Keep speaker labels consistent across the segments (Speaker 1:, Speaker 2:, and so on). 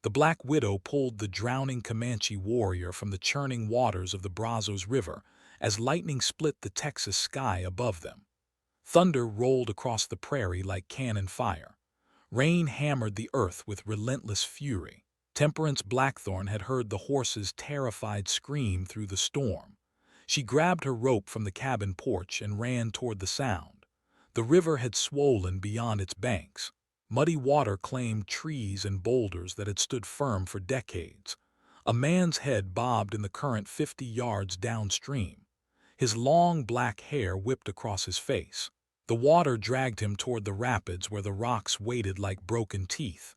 Speaker 1: The Black Widow pulled the drowning Comanche warrior from the churning waters of the Brazos River as lightning split the Texas sky above them. Thunder rolled across the prairie like cannon fire. Rain hammered the earth with relentless fury. Temperance Blackthorn had heard the horse's terrified scream through the storm. She grabbed her rope from the cabin porch and ran toward the sound. The river had swollen beyond its banks. Muddy water claimed trees and boulders that had stood firm for decades. A man's head bobbed in the current 50 yards downstream. His long black hair whipped across his face. The water dragged him toward the rapids where the rocks waited like broken teeth.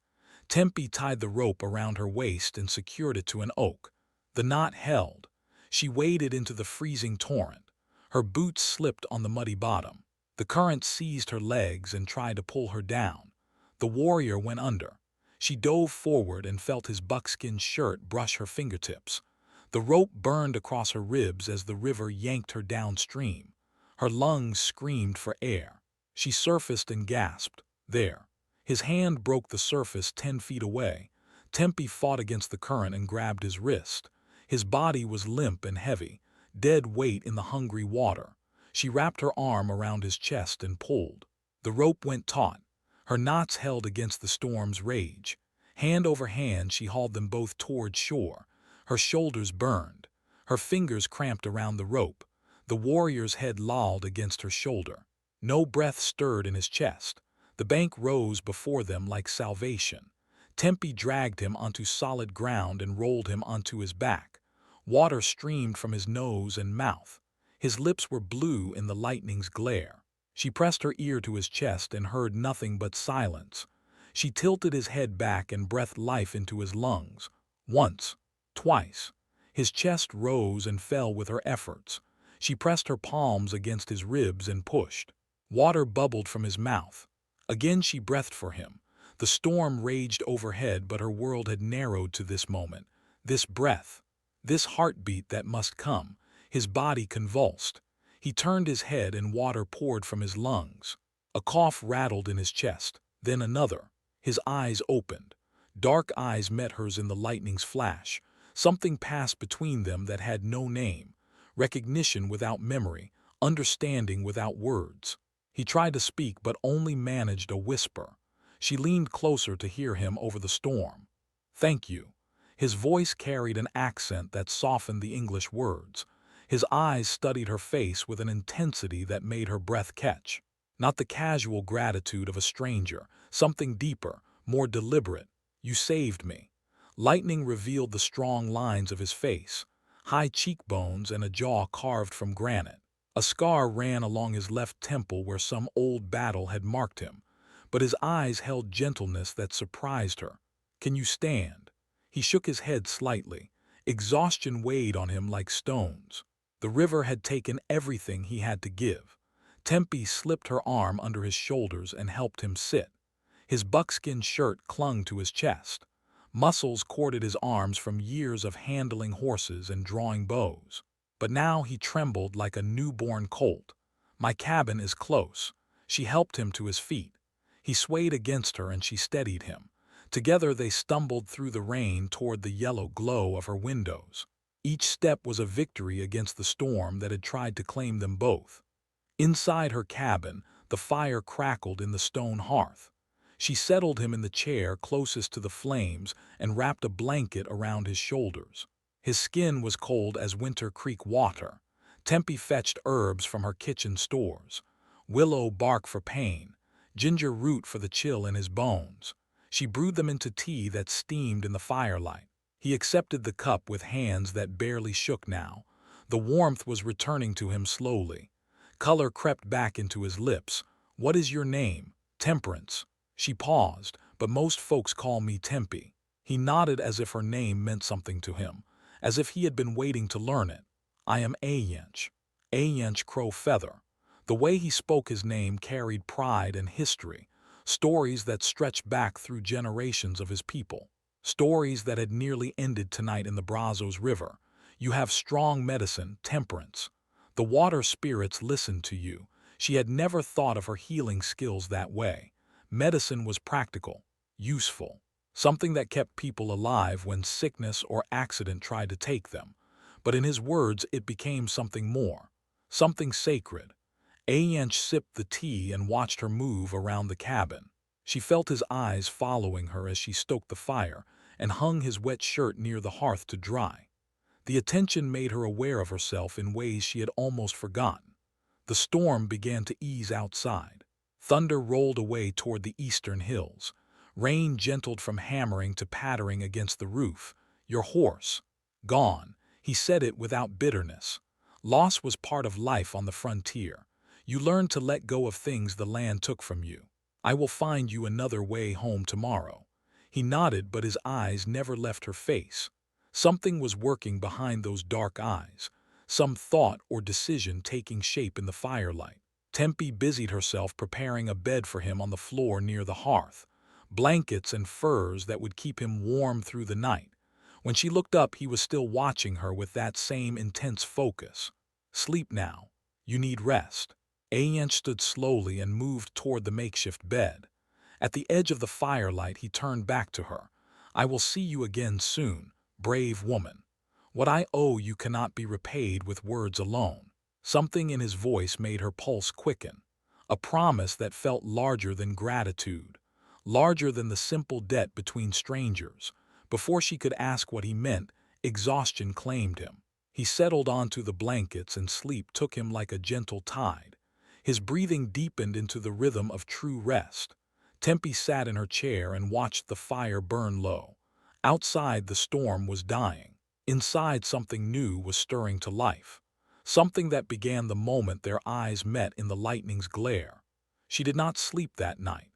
Speaker 1: Tempe tied the rope around her waist and secured it to an oak. The knot held. She waded into the freezing torrent. Her boots slipped on the muddy bottom. The current seized her legs and tried to pull her down. The warrior went under. She dove forward and felt his buckskin shirt brush her fingertips. The rope burned across her ribs as the river yanked her downstream. Her lungs screamed for air. She surfaced and gasped. There. His hand broke the surface 10 feet away. Tempe fought against the current and grabbed his wrist. His body was limp and heavy, dead weight in the hungry water. She wrapped her arm around his chest and pulled. The rope went taut. Her knots held against the storm's rage. Hand over hand, she hauled them both toward shore. Her shoulders burned. Her fingers cramped around the rope. The warrior's head lolled against her shoulder. No breath stirred in his chest. The bank rose before them like salvation. Tempe dragged him onto solid ground and rolled him onto his back. Water streamed from his nose and mouth. His lips were blue in the lightning's glare. She pressed her ear to his chest and heard nothing but silence. She tilted his head back and breathed life into his lungs. Once, twice. His chest rose and fell with her efforts. She pressed her palms against his ribs and pushed. Water bubbled from his mouth. Again she breathed for him. The storm raged overhead, but her world had narrowed to this moment, this breath, this heartbeat that must come. His body convulsed. He turned his head and water poured from his lungs. A cough rattled in his chest, then another. His eyes opened. Dark eyes met hers in the lightning's flash. Something passed between them that had no name. Recognition without memory, understanding without words. He tried to speak but only managed a whisper. She leaned closer to hear him over the storm. "Thank you." His voice carried an accent that softened the English words. His eyes studied her face with an intensity that made her breath catch. Not the casual gratitude of a stranger, something deeper, more deliberate. "You saved me." Lightning revealed the strong lines of his face, high cheekbones and a jaw carved from granite. A scar ran along his left temple where some old battle had marked him, but his eyes held gentleness that surprised her. "Can you stand?" He shook his head slightly. Exhaustion weighed on him like stones. The river had taken everything he had to give. Tempe slipped her arm under his shoulders and helped him sit. His buckskin shirt clung to his chest. Muscles corded his arms from years of handling horses and drawing bows. But now he trembled like a newborn colt. "My cabin is close." She helped him to his feet. He swayed against her and she steadied him. Together they stumbled through the rain toward the yellow glow of her windows. Each step was a victory against the storm that had tried to claim them both. Inside her cabin, the fire crackled in the stone hearth. She settled him in the chair closest to the flames and wrapped a blanket around his shoulders. His skin was cold as Winter Creek water. Tempe fetched herbs from her kitchen stores. Willow bark for pain, ginger root for the chill in his bones. She brewed them into tea that steamed in the firelight. He accepted the cup with hands that barely shook now. The warmth was returning to him slowly. Color crept back into his lips. "What is your name?" "Temperance." She paused, "But most folks call me Tempe." He nodded as if her name meant something to him, as if he had been waiting to learn it. "I am Ayench." Ayench Crow Feather. The way he spoke his name carried pride and history, stories that stretched back through generations of his people, stories that had nearly ended tonight in the Brazos River. "You have strong medicine, Temperance." The water spirits listened to you. She had never thought of her healing skills that way. Medicine was practical, useful. something that kept people alive when sickness or accident tried to take them. But in his words, it became something more, something sacred. Ayench sipped the tea and watched her move around the cabin. She felt his eyes following her as she stoked the fire and hung his wet shirt near the hearth to dry. The attention made her aware of herself in ways she had almost forgotten. The storm began to ease outside. Thunder rolled away toward the eastern hills. Rain gentled from hammering to pattering against the roof. "Your horse." "Gone." He said it without bitterness. Loss was part of life on the frontier. You learn to let go of things the land took from you. "I will find you another way home tomorrow." He nodded, but his eyes never left her face. Something was working behind those dark eyes, some thought or decision taking shape in the firelight. Tempe busied herself preparing a bed for him on the floor near the hearth, blankets and furs that would keep him warm through the night. When she looked up, he was still watching her with that same intense focus. "Sleep now. You need rest." Ayench stood slowly and moved toward the makeshift bed. At the edge of the firelight, he turned back to her. "I will see you again soon, brave woman. What I owe you cannot be repaid with words alone." Something in his voice made her pulse quicken. A promise that felt larger than gratitude, larger than the simple debt between strangers. Before she could ask what he meant, exhaustion claimed him. He settled onto the blankets and sleep took him like a gentle tide. His breathing deepened into the rhythm of true rest. Tempe sat in her chair and watched the fire burn low. Outside, the storm was dying. Inside, something new was stirring to life. Something that began the moment their eyes met in the lightning's glare. She did not sleep that night.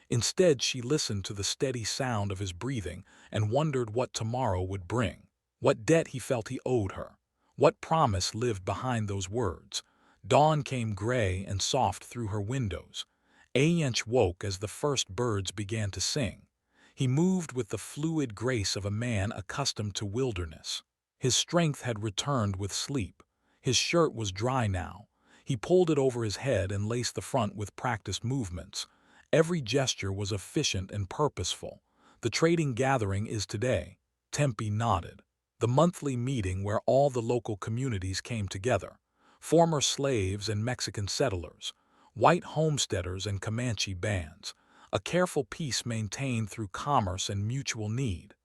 Speaker 1: Instead, she listened to the steady sound of his breathing and wondered what tomorrow would bring. What debt he felt he owed her. What promise lived behind those words. Dawn came gray and soft through her windows. Ayench woke as the first birds began to sing. He moved with the fluid grace of a man accustomed to wilderness. His strength had returned with sleep. His shirt was dry now. He pulled it over his head and laced the front with practiced movements. Every gesture was efficient and purposeful. "The trading gathering is today." Tempe nodded. The monthly meeting where all the local communities came together. Former slaves and Mexican settlers, white homesteaders and Comanche bands. A careful peace maintained through commerce and mutual need.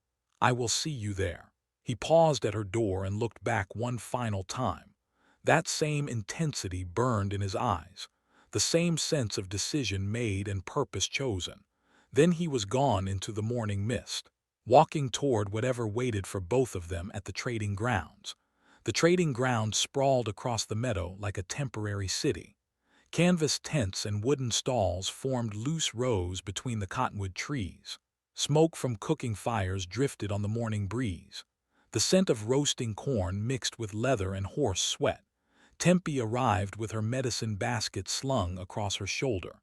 Speaker 1: "I will see you there." He paused at her door and looked back one final time. That same intensity burned in his eyes, the same sense of decision made and purpose chosen. Then he was gone into the morning mist, walking toward whatever waited for both of them at the trading grounds. The trading grounds sprawled across the meadow like a temporary city. Canvas tents and wooden stalls formed loose rows between the cottonwood trees. Smoke from cooking fires drifted on the morning breeze. The scent of roasting corn mixed with leather and horse sweat. Tempe arrived with her medicine basket slung across her shoulder.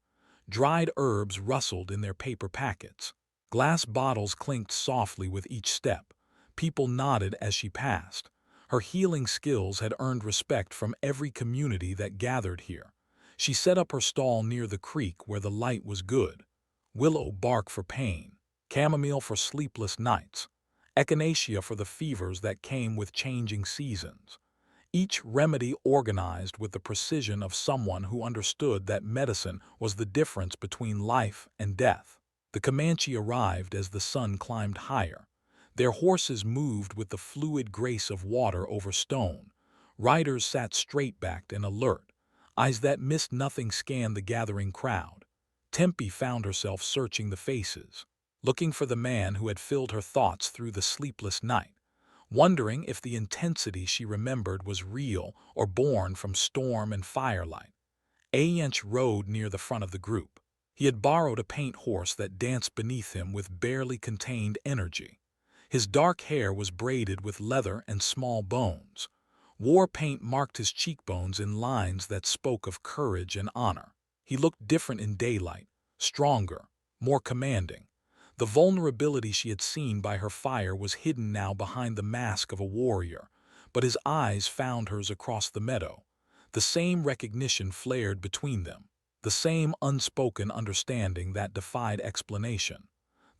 Speaker 1: Dried herbs rustled in their paper packets. Glass bottles clinked softly with each step. People nodded as she passed. Her healing skills had earned respect from every community that gathered here. She set up her stall near the creek where the light was good. Willow bark for pain, chamomile for sleepless nights, echinacea for the fevers that came with changing seasons. Each remedy organized with the precision of someone who understood that medicine was the difference between life and death. The Comanche arrived as the sun climbed higher. Their horses moved with the fluid grace of water over stone. Riders sat straight-backed and alert. Eyes that missed nothing scanned the gathering crowd. Tempe found herself searching the faces, looking for the man who had filled her thoughts through the sleepless night, wondering if the intensity she remembered was real or born from storm and firelight. Ayench rode near the front of the group. He had borrowed a paint horse that danced beneath him with barely contained energy. His dark hair was braided with leather and small bones. War paint marked his cheekbones in lines that spoke of courage and honor. He looked different in daylight, stronger, more commanding. The vulnerability she had seen by her fire was hidden now behind the mask of a warrior, but his eyes found hers across the meadow. The same recognition flared between them, the same unspoken understanding that defied explanation.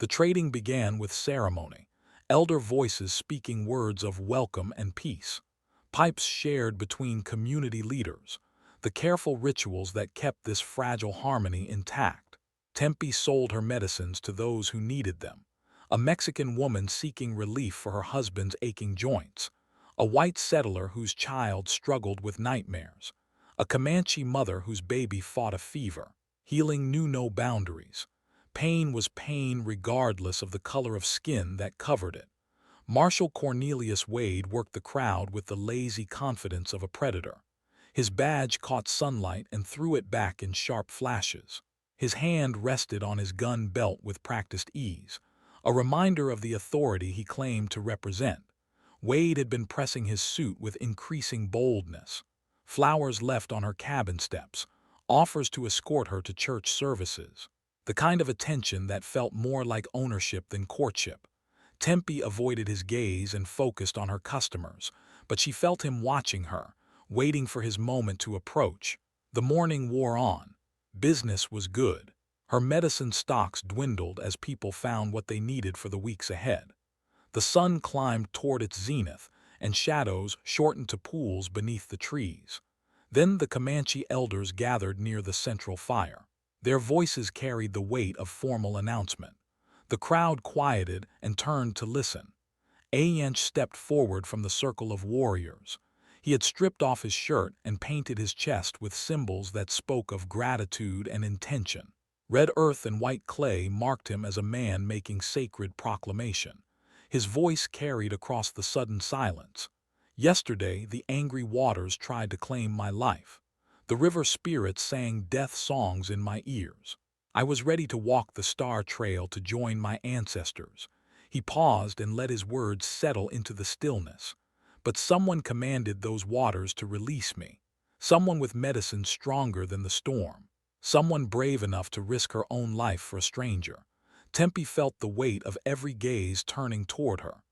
Speaker 1: The trading began with ceremony, elder voices speaking words of welcome and peace, pipes shared between community leaders, the careful rituals that kept this fragile harmony intact. Tempe sold her medicines to those who needed them, a Mexican woman seeking relief for her husband's aching joints, a white settler whose child struggled with nightmares, a Comanche mother whose baby fought a fever. Healing knew no boundaries. Pain was pain regardless of the color of skin that covered it. Marshal Cornelius Wade worked the crowd with the lazy confidence of a predator. His badge caught sunlight and threw it back in sharp flashes. His hand rested on his gun belt with practiced ease, a reminder of the authority he claimed to represent. Wade had been pressing his suit with increasing boldness. Flowers left on her cabin steps, offers to escort her to church services. The kind of attention that felt more like ownership than courtship. Tempe avoided his gaze and focused on her customers, but she felt him watching her, waiting for his moment to approach. The morning wore on. Business was good. Her medicine stocks dwindled as people found what they needed for the weeks ahead. The sun climbed toward its zenith, and shadows shortened to pools beneath the trees. Then the Comanche elders gathered near the central fire. Their voices carried the weight of formal announcement. The crowd quieted and turned to listen. Ayench stepped forward from the circle of warriors. He had stripped off his shirt and painted his chest with symbols that spoke of gratitude and intention. Red earth and white clay marked him as a man making sacred proclamation. His voice carried across the sudden silence. Yesterday, the angry waters tried to claim my life. The river spirits sang death songs in my ears. I was ready to walk the star trail to join my ancestors. He paused and let his words settle into the stillness. But someone commanded those waters to release me. Someone with medicine stronger than the storm. Someone brave enough to risk her own life for a stranger. Tempe felt the weight of every gaze turning toward her.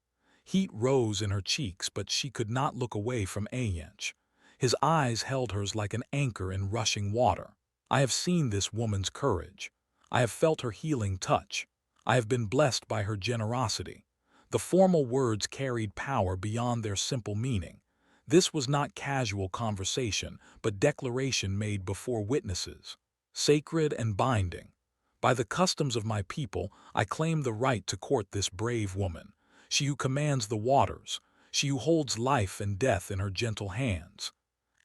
Speaker 1: Heat rose in her cheeks, but she could not look away from Ayench. His eyes held hers like an anchor in rushing water. I have seen this woman's courage. I have felt her healing touch. I have been blessed by her generosity. The formal words carried power beyond their simple meaning. This was not casual conversation, but declaration made before witnesses. Sacred and binding. By the customs of my people, I claim the right to court this brave woman, she who commands the waters, she who holds life and death in her gentle hands.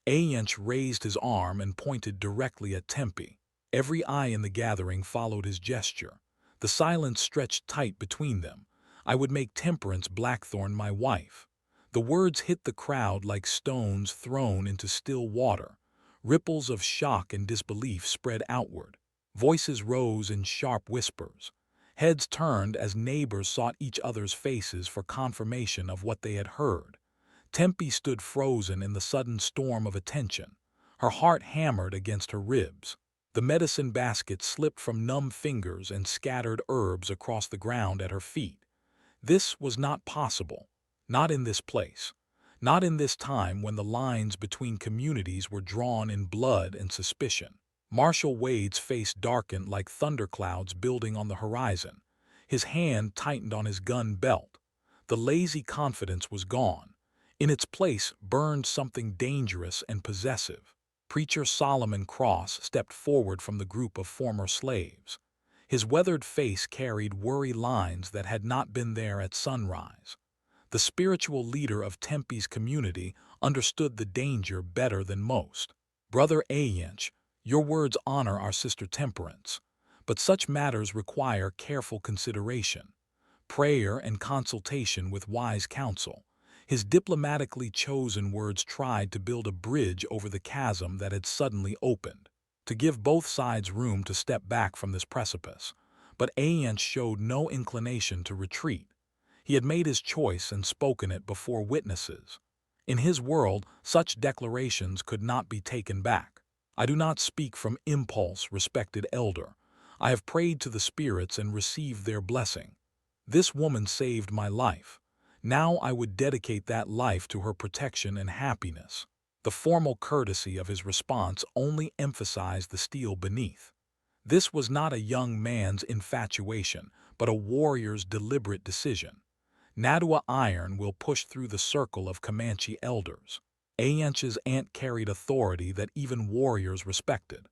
Speaker 1: Ayench raised his arm and pointed directly at Tempe. Every eye in the gathering followed his gesture. The silence stretched tight between them. I would make Temperance Blackthorn my wife. The words hit the crowd like stones thrown into still water. Ripples of shock and disbelief spread outward. Voices rose in sharp whispers. Heads turned as neighbors sought each other's faces for confirmation of what they had heard. Tempe stood frozen in the sudden storm of attention. Her heart hammered against her ribs. The medicine basket slipped from numb fingers and scattered herbs across the ground at her feet. This was not possible. Not in this place. Not in this time when the lines between communities were drawn in blood and suspicion. Marshal Wade's face darkened like thunderclouds building on the horizon. His hand tightened on his gun belt. The lazy confidence was gone. In its place burned something dangerous and possessive. Preacher Solomon Cross stepped forward from the group of former slaves. His weathered face carried worry lines that had not been there at sunrise. The spiritual leader of Tempe's community understood the danger better than most. Brother Ayench, your words honor our sister Temperance, but such matters require careful consideration, prayer and consultation with wise counsel. His diplomatically chosen words tried to build a bridge over the chasm that had suddenly opened, to give both sides room to step back from this precipice. But Ayench showed no inclination to retreat. He had made his choice and spoken it before witnesses. In his world, such declarations could not be taken back. I do not speak from impulse, respected elder. I have prayed to the spirits and received their blessing. This woman saved my life. Now I would dedicate that life to her protection and happiness. The formal courtesy of his response only emphasized the steel beneath. This was not a young man's infatuation, but a warrior's deliberate decision. Nadua iron will push through the circle of Comanche elders. Ayenche's aunt carried authority that even warriors respected.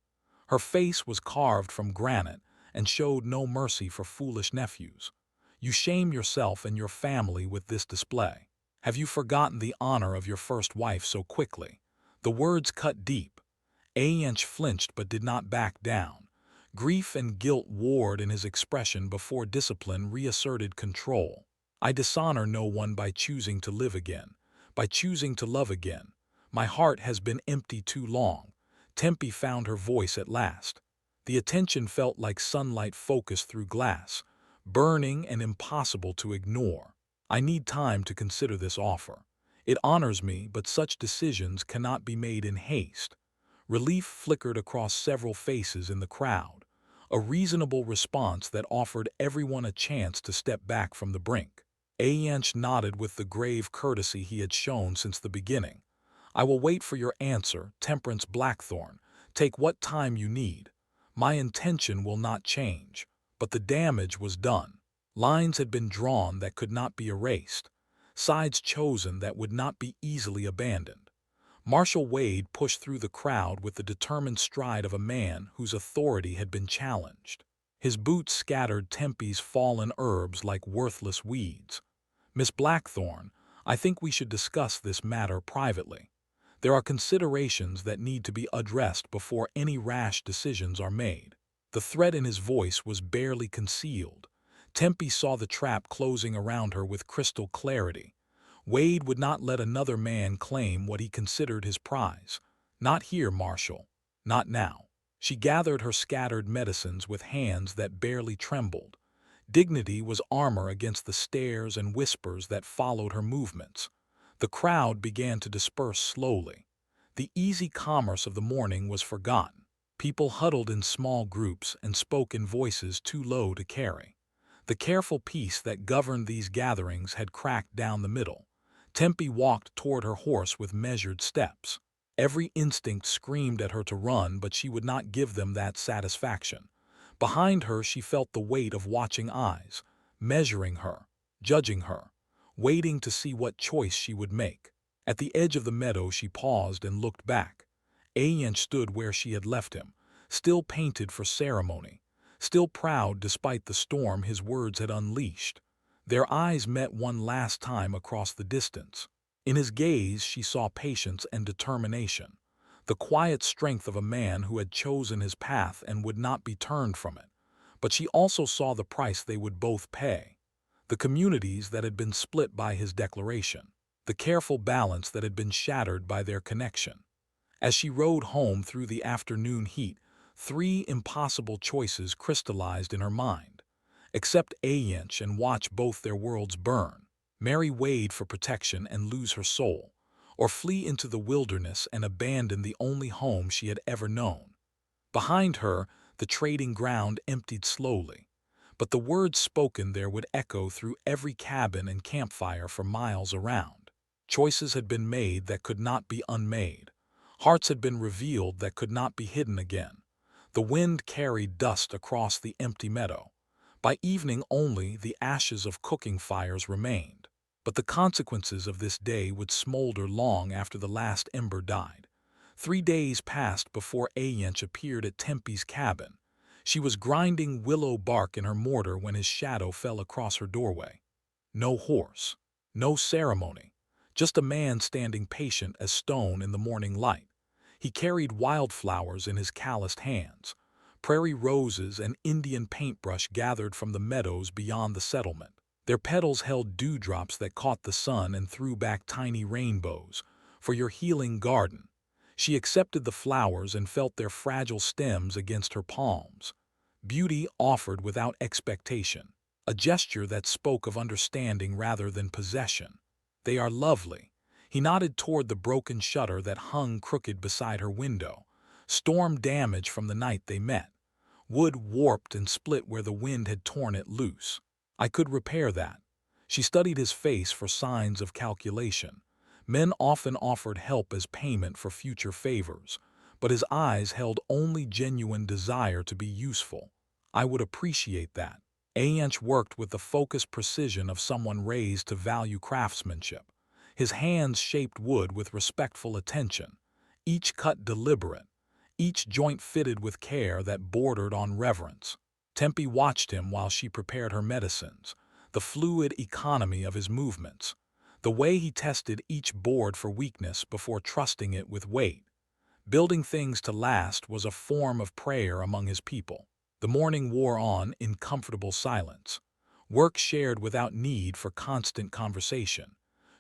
Speaker 1: Her face was carved from granite and showed no mercy for foolish nephews. You shame yourself and your family with this display. Have you forgotten the honor of your first wife so quickly? The words cut deep. Ayench flinched but did not back down. Grief and guilt warred in his expression before discipline reasserted control. I dishonor no one by choosing to live again, by choosing to love again. My heart has been empty too long. Tempe found her voice at last. The attention felt like sunlight focused through glass, burning and impossible to ignore. I need time to consider this offer. It honors me, but such decisions cannot be made in haste. Relief flickered across several faces in the crowd, a reasonable response that offered everyone a chance to step back from the brink. Ayench nodded with the grave courtesy he had shown since the beginning. I will wait for your answer, Temperance Blackthorn. Take what time you need. My intention will not change, but the damage was done. Lines had been drawn that could not be erased, sides chosen that would not be easily abandoned. Marshal Wade pushed through the crowd with the determined stride of a man whose authority had been challenged. His boots scattered Tempe's fallen herbs like worthless weeds. Miss Blackthorn, I think we should discuss this matter privately. There are considerations that need to be addressed before any rash decisions are made. The threat in his voice was barely concealed. Tempe saw the trap closing around her with crystal clarity. Wade would not let another man claim what he considered his prize. Not here, Marshal. Not now. She gathered her scattered medicines with hands that barely trembled. Dignity was armor against the stares and whispers that followed her movements. The crowd began to disperse slowly. The easy commerce of the morning was forgotten. People huddled in small groups and spoke in voices too low to carry. The careful peace that governed these gatherings had cracked down the middle. Tempe walked toward her horse with measured steps. Every instinct screamed at her to run, but she would not give them that satisfaction. Behind her she felt the weight of watching eyes, measuring her, judging her, waiting to see what choice she would make. At the edge of the meadow she paused and looked back. Ayench stood where she had left him, still painted for ceremony, still proud despite the storm his words had unleashed. Their eyes met one last time across the distance. In his gaze she saw patience and determination, the quiet strength of a man who had chosen his path and would not be turned from it. But she also saw the price they would both pay, the communities that had been split by his declaration, the careful balance that had been shattered by their connection. As she rode home through the afternoon heat, three impossible choices crystallized in her mind. Accept Ayench and watch both their worlds burn, marry Wade for protection and lose her soul, or flee into the wilderness and abandon the only home she had ever known. Behind her, the trading ground emptied slowly, but the words spoken there would echo through every cabin and campfire for miles around. Choices had been made that could not be unmade. Hearts had been revealed that could not be hidden again. The wind carried dust across the empty meadow. By evening only the ashes of cooking fires remained. But the consequences of this day would smolder long after the last ember died. 3 days passed before Ayench appeared at Tempe's cabin. She was grinding willow bark in her mortar when his shadow fell across her doorway. No horse, no ceremony, just a man standing patient as stone in the morning light. He carried wildflowers in his calloused hands, prairie roses and Indian paintbrush gathered from the meadows beyond the settlement. Their petals held dewdrops that caught the sun and threw back tiny rainbows. For your healing garden. She accepted the flowers and felt their fragile stems against her palms. Beauty offered without expectation, a gesture that spoke of understanding rather than possession. They are lovely. He nodded toward the broken shutter that hung crooked beside her window. Storm damage from the night they met. Wood warped and split where the wind had torn it loose. I could repair that. She studied his face for signs of calculation. Men often offered help as payment for future favors, but his eyes held only genuine desire to be useful. I would appreciate that. Ayench worked with the focused precision of someone raised to value craftsmanship. His hands shaped wood with respectful attention, each cut deliberate, each joint fitted with care that bordered on reverence. Tempe watched him while she prepared her medicines, the fluid economy of his movements, the way he tested each board for weakness before trusting it with weight. Building things to last was a form of prayer among his people. The morning wore on in comfortable silence. Work shared without need for constant conversation.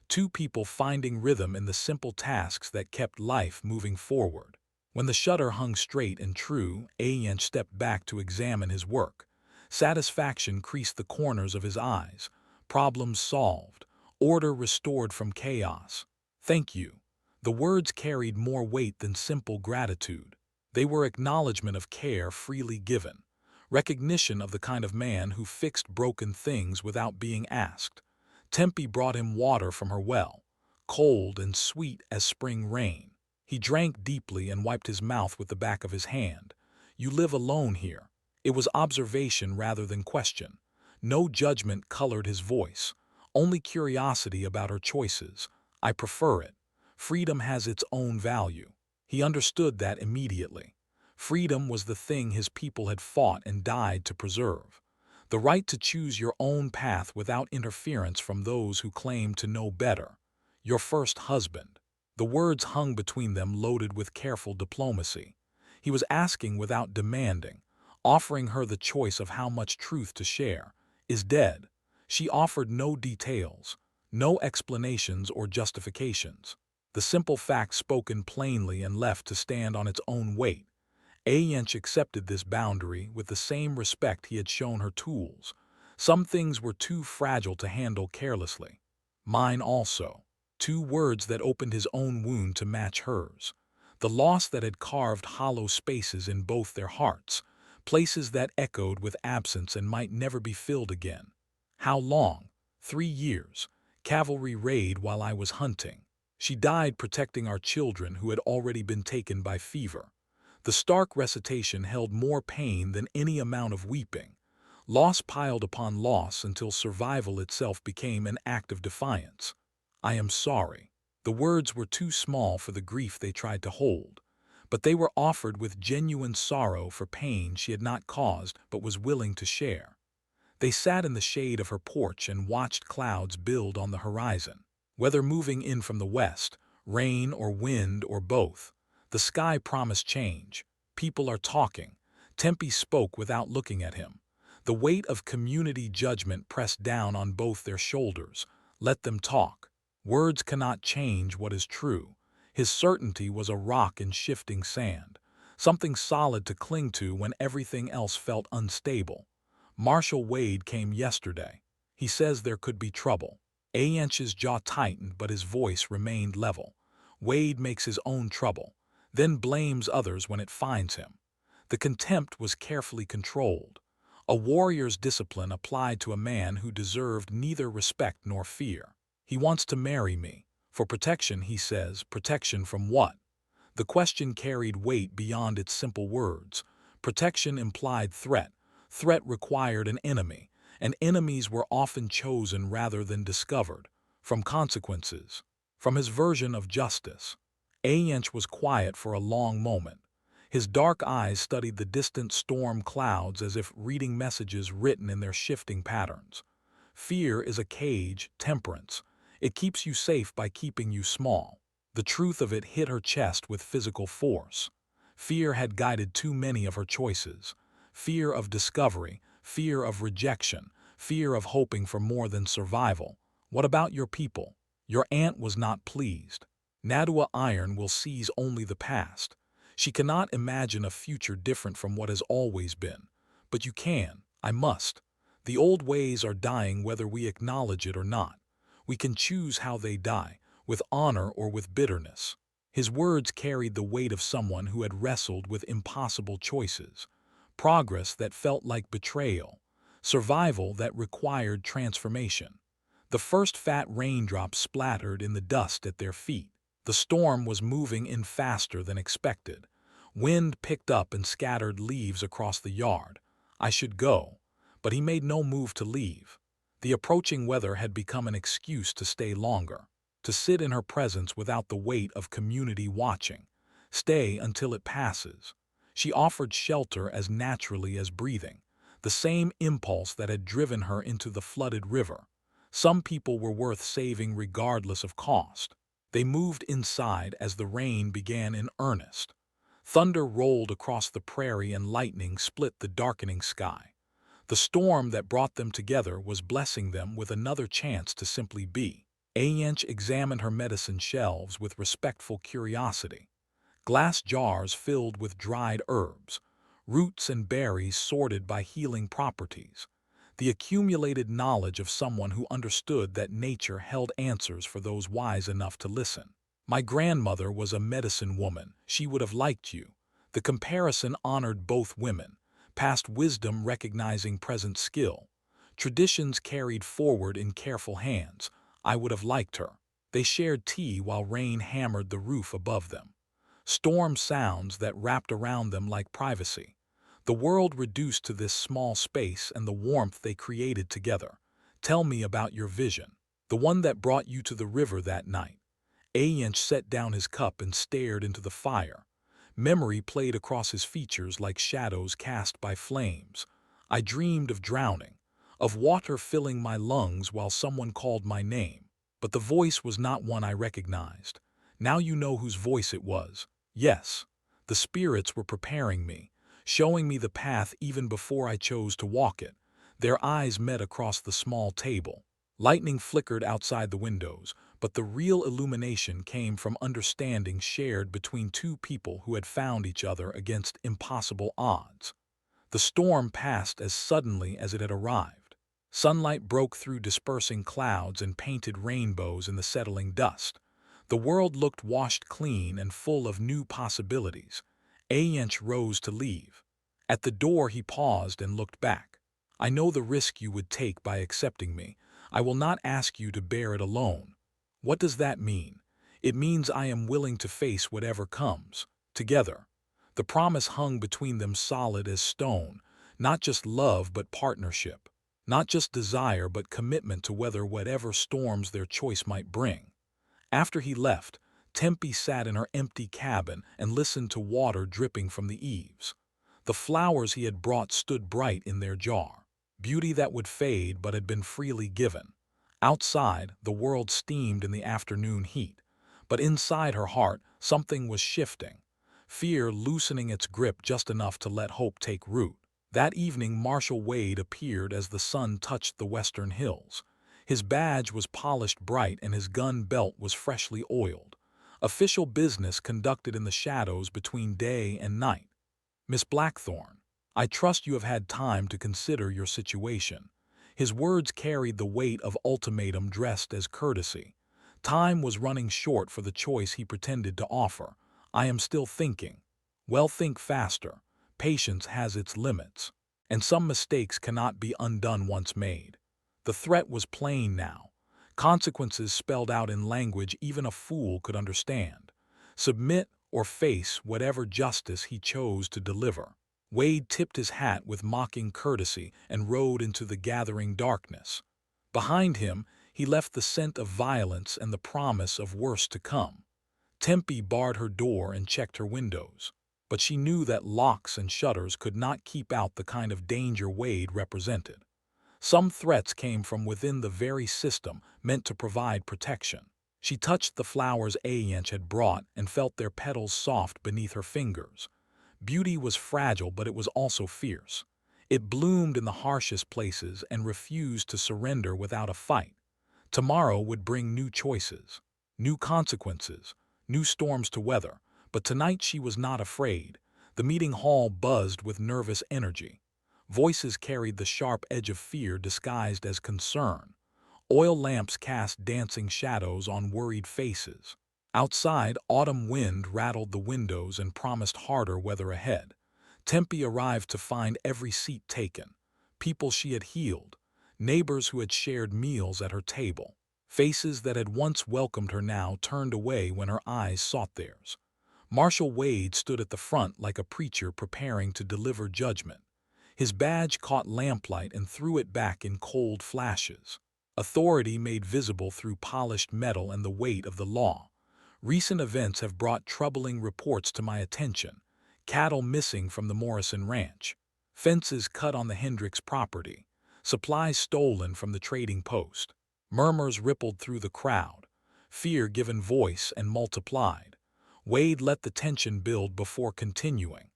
Speaker 1: Two people finding rhythm in the simple tasks that kept life moving forward. When the shutter hung straight and true, Ayench stepped back to examine his work. Satisfaction creased the corners of his eyes. Problems solved. Order restored from chaos. Thank you. The words carried more weight than simple gratitude. They were acknowledgement of care freely given, recognition of the kind of man who fixed broken things without being asked. Tempe brought him water from her well, cold and sweet as spring rain. He drank deeply and wiped his mouth with the back of his hand. You live alone here. It was observation rather than question. No judgment colored his voice, only curiosity about her choices. I prefer it. Freedom has its own value. He understood that immediately. Freedom was the thing his people had fought and died to preserve. The right to choose your own path without interference from those who claim to know better. Your first husband. The words hung between them loaded with careful diplomacy. He was asking without demanding, offering her the choice of how much truth to share, is dead. She offered no details, no explanations or justifications. The simple fact spoken plainly and left to stand on its own weight. Ayench accepted this boundary with the same respect he had shown her tools. Some things were too fragile to handle carelessly. Mine also. Two words that opened his own wound to match hers. The loss that had carved hollow spaces in both their hearts, places that echoed with absence and might never be filled again. How long? 3 years. Cavalry raid while I was hunting. She died protecting our children who had already been taken by fever. The stark recitation held more pain than any amount of weeping. Loss piled upon loss until survival itself became an act of defiance. I am sorry. The words were too small for the grief they tried to hold, but they were offered with genuine sorrow for pain she had not caused but was willing to share. They sat in the shade of her porch and watched clouds build on the horizon. Whether moving in from the west, rain or wind or both, the sky promised change. People are talking. Tempe spoke without looking at him. The weight of community judgment pressed down on both their shoulders. Let them talk. Words cannot change what is true. His certainty was a rock in shifting sand, something solid to cling to when everything else felt unstable. Marshal Wade came yesterday. He says there could be trouble. Ayench's jaw tightened, but his voice remained level. Wade makes his own trouble, then blames others when it finds him. The contempt was carefully controlled. A warrior's discipline applied to a man who deserved neither respect nor fear. He wants to marry me. For protection, he says. Protection from what? The question carried weight beyond its simple words. Protection implied threat. Threat required an enemy, and enemies were often chosen rather than discovered. From consequences. From his version of justice. Ayench was quiet for a long moment. His dark eyes studied the distant storm clouds as if reading messages written in their shifting patterns. Fear is a cage, temperance. It keeps you safe by keeping you small. The truth of it hit her chest with physical force. Fear had guided too many of her choices. Fear of discovery, fear of rejection, fear of hoping for more than survival. What about your people? Your aunt was not pleased. Nadua Iron will seize only the past. She cannot imagine a future different from what has always been. But you can. I must. The old ways are dying whether we acknowledge it or not. We can choose how they die, with honor or with bitterness. His words carried the weight of someone who had wrestled with impossible choices. Progress that felt like betrayal. Survival that required transformation. The first fat raindrops splattered in the dust at their feet. The storm was moving in faster than expected. Wind picked up and scattered leaves across the yard. I should go. but he made no move to leave. The approaching weather had become an excuse to stay longer, to sit in her presence without the weight of community watching. Stay until it passes. She offered shelter as naturally as breathing, the same impulse that had driven her into the flooded river. Some people were worth saving regardless of cost. They moved inside as the rain began in earnest. Thunder rolled across the prairie and lightning split the darkening sky. The storm that brought them together was blessing them with another chance to simply be. Ayench examined her medicine shelves with respectful curiosity. Glass jars filled with dried herbs, roots and berries sorted by healing properties. The accumulated knowledge of someone who understood that nature held answers for those wise enough to listen. My grandmother was a medicine woman. She would have liked you. The comparison honored both women, past wisdom recognizing present skill. Traditions carried forward in careful hands. I would have liked her. They shared tea while rain hammered the roof above them. Storm sounds that wrapped around them like privacy. The world reduced to this small space and the warmth they created together. Tell me about your vision, the one that brought you to the river that night. Ayench set down his cup and stared into the fire. Memory played across his features like shadows cast by flames. I dreamed of drowning, of water filling my lungs while someone called my name. But the voice was not one I recognized. Now you know whose voice it was. Yes, the spirits were preparing me, showing me the path even before I chose to walk it. Their eyes met across the small table. Lightning flickered outside the windows, but the real illumination came from understanding shared between two people who had found each other against impossible odds. The storm passed as suddenly as it had arrived. Sunlight broke through dispersing clouds and painted rainbows in the settling dust. The world looked washed clean and full of new possibilities. Ayench rose to leave. At the door he paused and looked back. I know the risk you would take by accepting me. I will not ask you to bear it alone. What does that mean? It means I am willing to face whatever comes, together. The promise hung between them solid as stone, not just love but partnership, not just desire but commitment to weather whatever storms their choice might bring. After he left, Tempe sat in her empty cabin and listened to water dripping from the eaves. The flowers he had brought stood bright in their jar, beauty that would fade but had been freely given. Outside, the world steamed in the afternoon heat, but inside her heart, something was shifting. Fear loosening its grip just enough to let hope take root. That evening, Marshal Wade appeared as the sun touched the western hills. His badge was polished bright and his gun belt was freshly oiled. Official business conducted in the shadows between day and night. Miss Blackthorne, I trust you have had time to consider your situation. His words carried the weight of ultimatum dressed as courtesy. Time was running short for the choice he pretended to offer. I am still thinking. Well, think faster. Patience has its limits, and some mistakes cannot be undone once made. The threat was plain now. Consequences spelled out in language even a fool could understand. Submit or face whatever justice he chose to deliver. Wade tipped his hat with mocking courtesy and rode into the gathering darkness. Behind him, he left the scent of violence and the promise of worse to come. Tempe barred her door and checked her windows, but she knew that locks and shutters could not keep out the kind of danger Wade represented. Some threats came from within the very system meant to provide protection. She touched the flowers Ayench had brought and felt their petals soft beneath her fingers. Beauty was fragile, but it was also fierce. It bloomed in the harshest places and refused to surrender without a fight. Tomorrow would bring new choices, new consequences, new storms to weather, but tonight she was not afraid. The meeting hall buzzed with nervous energy. Voices carried the sharp edge of fear disguised as concern. Oil lamps cast dancing shadows on worried faces. Outside, autumn wind rattled the windows and promised harder weather ahead. Tempe arrived to find every seat taken. People she had healed, neighbors who had shared meals at her table. Faces that had once welcomed her now turned away when her eyes sought theirs. Marshal Wade stood at the front like a preacher preparing to deliver judgment. His badge caught lamplight and threw it back in cold flashes. Authority made visible through polished metal and the weight of the law. Recent events have brought troubling reports to my attention. Cattle missing from the Morrison Ranch. Fences cut on the Hendricks property. Supplies stolen from the trading post. Murmurs rippled through the crowd. Fear given voice and multiplied. Wade let the tension build before continuing.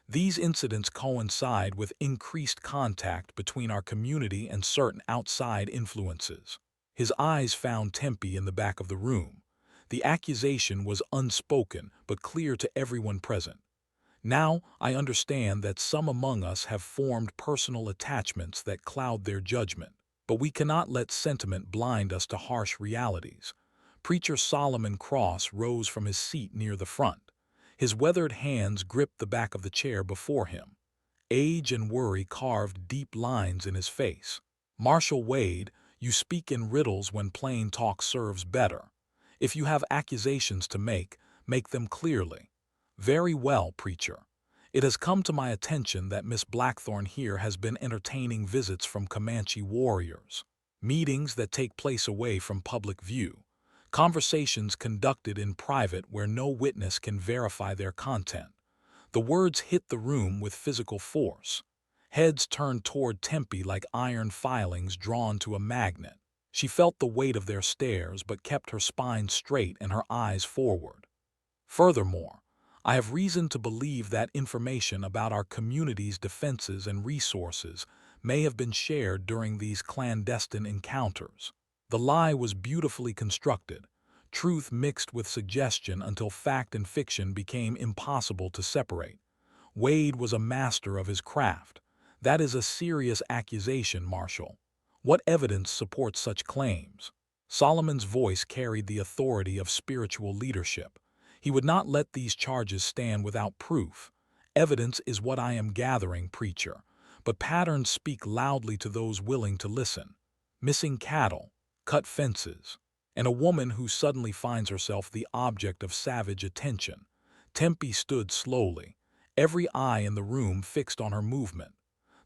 Speaker 1: These incidents coincide with increased contact between our community and certain outside influences. His eyes found Tempe in the back of the room. The accusation was unspoken but clear to everyone present. Now I understand that some among us have formed personal attachments that cloud their judgment, but we cannot let sentiment blind us to harsh realities. Preacher Solomon Cross rose from his seat near the front. His weathered hands gripped the back of the chair before him. Age and worry carved deep lines in his face. Marshal Wade, you speak in riddles when plain talk serves better. If you have accusations to make them clearly. Very well, preacher. It has come to my attention that Miss Blackthorne here has been entertaining visits from Comanche warriors. Meetings that take place away from public view. Conversations conducted in private where no witness can verify their content. The words hit the room with physical force. Heads turned toward Tempe like iron filings drawn to a magnet. She felt the weight of their stares but kept her spine straight and her eyes forward. Furthermore, I have reason to believe that information about our community's defenses and resources may have been shared during these clandestine encounters. The lie was beautifully constructed, truth mixed with suggestion until fact and fiction became impossible to separate. Wade was a master of his craft. That is a serious accusation, Marshal. What evidence supports such claims? Solomon's voice carried the authority of spiritual leadership. He would not let these charges stand without proof. Evidence is what I am gathering, preacher, but patterns speak loudly to those willing to listen. Missing cattle, cut fences, and a woman who suddenly finds herself the object of savage attention. Tempe stood slowly, every eye in the room fixed on her movement.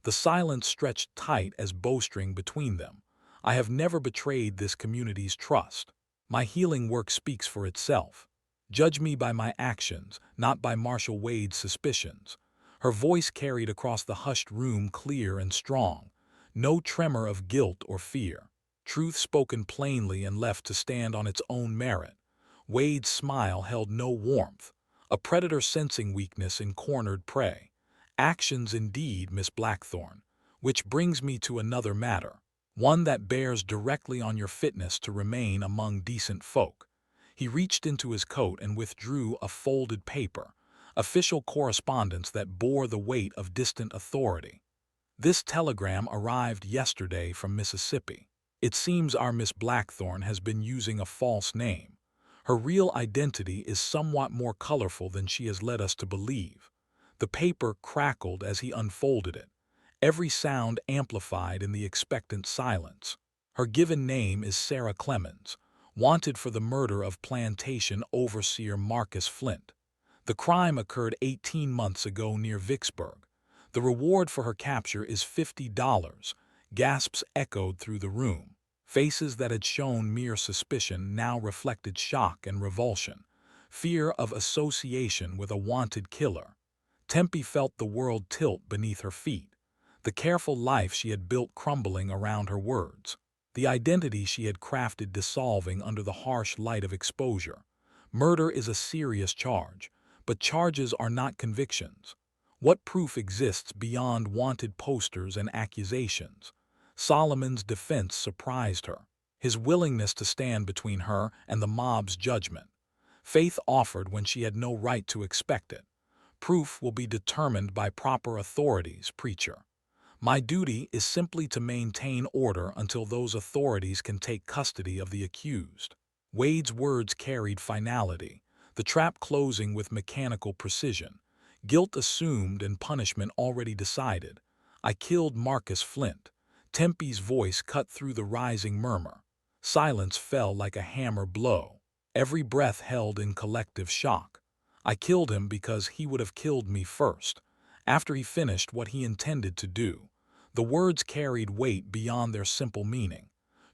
Speaker 1: The silence stretched tight as bowstring between them. I have never betrayed this community's trust. My healing work speaks for itself. Judge me by my actions, not by Marshal Wade's suspicions. Her voice carried across the hushed room clear and strong. No tremor of guilt or fear. Truth spoken plainly and left to stand on its own merit. Wade's smile held no warmth. A predator sensing weakness in cornered prey. Actions indeed, Miss Blackthorne. Which brings me to another matter. One that bears directly on your fitness to remain among decent folk. He reached into his coat and withdrew a folded paper, official correspondence that bore the weight of distant authority. This telegram arrived yesterday from Mississippi. It seems our Miss Blackthorne has been using a false name. Her real identity is somewhat more colorful than she has led us to believe. The paper crackled as he unfolded it, every sound amplified in the expectant silence. Her given name is Sarah Clemens, wanted for the murder of plantation overseer Marcus Flint. The crime occurred 18 months ago near Vicksburg. The reward for her capture is $50. Gasps echoed through the room. Faces that had shown mere suspicion now reflected shock and revulsion, fear of association with a wanted killer. Tempe felt the world tilt beneath her feet, the careful life she had built crumbling around her words, the identity she had crafted dissolving under the harsh light of exposure. Murder is a serious charge, but charges are not convictions. What proof exists beyond wanted posters and accusations? Solomon's defense surprised her, his willingness to stand between her and the mob's judgment. Faith offered when she had no right to expect it. Proof will be determined by proper authorities, preacher. My duty is simply to maintain order until those authorities can take custody of the accused. Wade's words carried finality, the trap closing with mechanical precision. Guilt assumed and punishment already decided. I killed Marcus Flint. Tempe's voice cut through the rising murmur. Silence fell like a hammer blow, every breath held in collective shock. I killed him because he would have killed me first. After he finished what he intended to do, the words carried weight beyond their simple meaning.